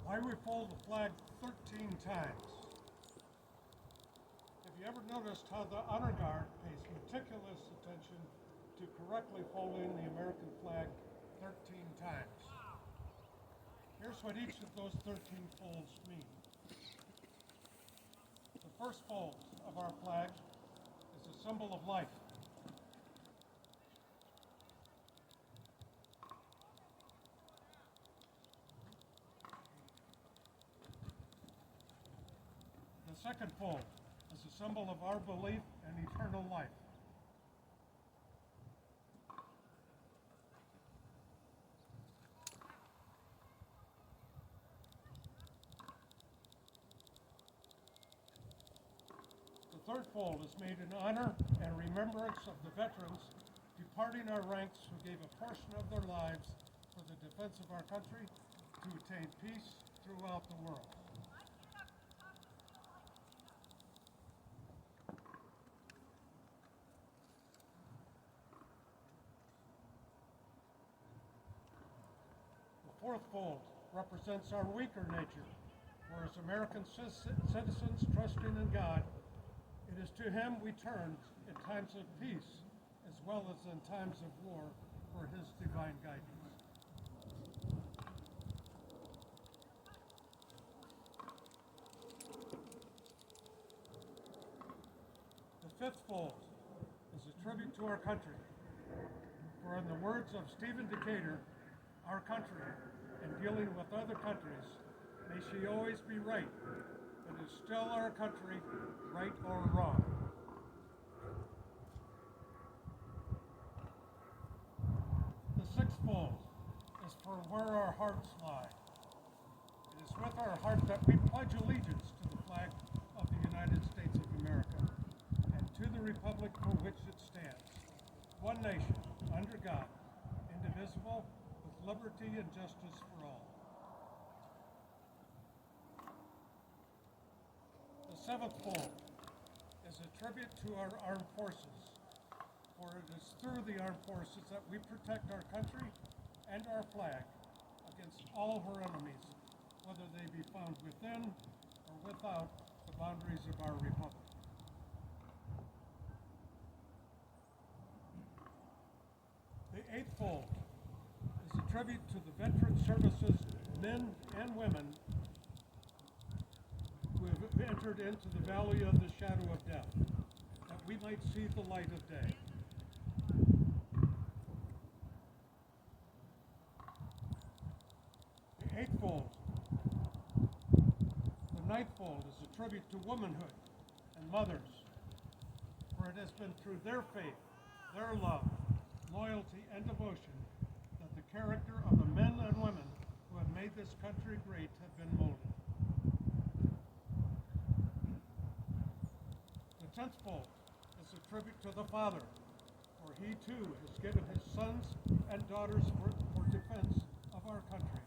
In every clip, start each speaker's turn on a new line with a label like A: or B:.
A: Why we fold the flag 13 times. Have you ever noticed how the honor guard pays meticulous attention to correctly folding the American flag 13 times? Here's what each of those 13 folds mean. The first fold of our flag is a symbol of life. The second fold is a symbol of our belief in eternal life. The third fold is made in honor and remembrance of the veterans departing our ranks who gave a portion of their lives for the defense of our country to attain peace throughout the world. The fourth fold represents our weaker nature, for as American citizens trusting in God, it is to Him we turn in times of peace as well as in times of war for His divine guidance. The fifth fold is a tribute to our country, for in the words of Stephen Decatur, our country, in dealing with other countries, may she always be right, but is still our country, right or wrong. The sixth fold is for where our hearts lie. It is with our heart that we pledge allegiance to the flag of the United States of America and to the republic for which it stands, one nation, under God, indivisible, with liberty and justice for all. The seventh fold is a tribute to our armed forces, for it is through the armed forces that we protect our country and our flag against all her enemies, whether they be found within or without the boundaries of our republic. The eighth fold is a tribute to the veteran services men and women who have entered into the valley of the shadow of death, that we might see the light of day. The eighth fold, the ninth fold, is a tribute to womanhood and mothers, for it has been through their faith, their love, loyalty, and devotion that the character of the men and women who have made this country great have been molded. The tenth fold is a tribute to the Father, for He too has given His sons and daughters for defense of our country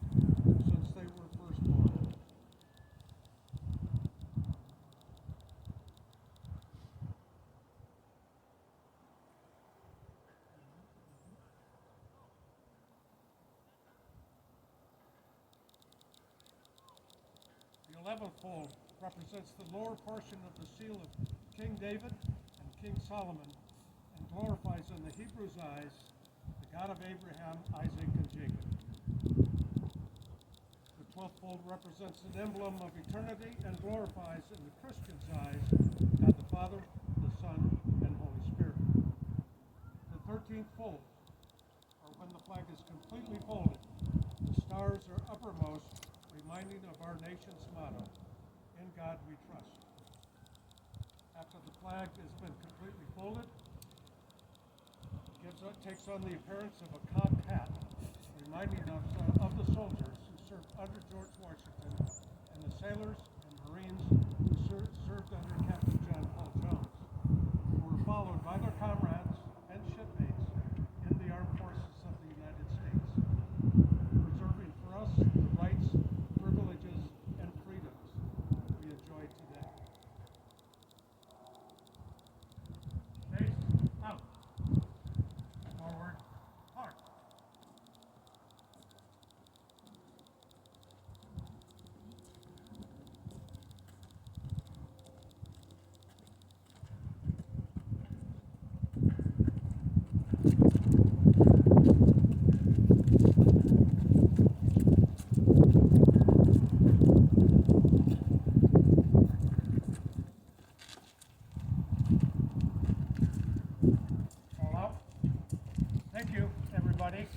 A: since they were first born. The 11th fold represents the lower portion of the seal of King David and King Solomon, and glorifies in the Hebrews' eyes the God of Abraham, Isaac, and Jacob. The 12th fold represents an emblem of eternity and glorifies in the Christian's eyes God the Father, the Son, and Holy Spirit. The 13th fold, or when the flag is completely folded, the stars are uppermost, reminding of our nation's motto, "In God we trust." After the flag has been completely folded, it takes on the appearance of a cocked hat, reminding us of the soldiers who served under George Washington and the sailors and Marines who served under Captain John Paul Jones, who were followed by their comrades and shipmates in the armed forces of the United States, preserving for us the rights, privileges, and freedoms we enjoy today. Face out. Forward, hard. All out. Thank you, everybody.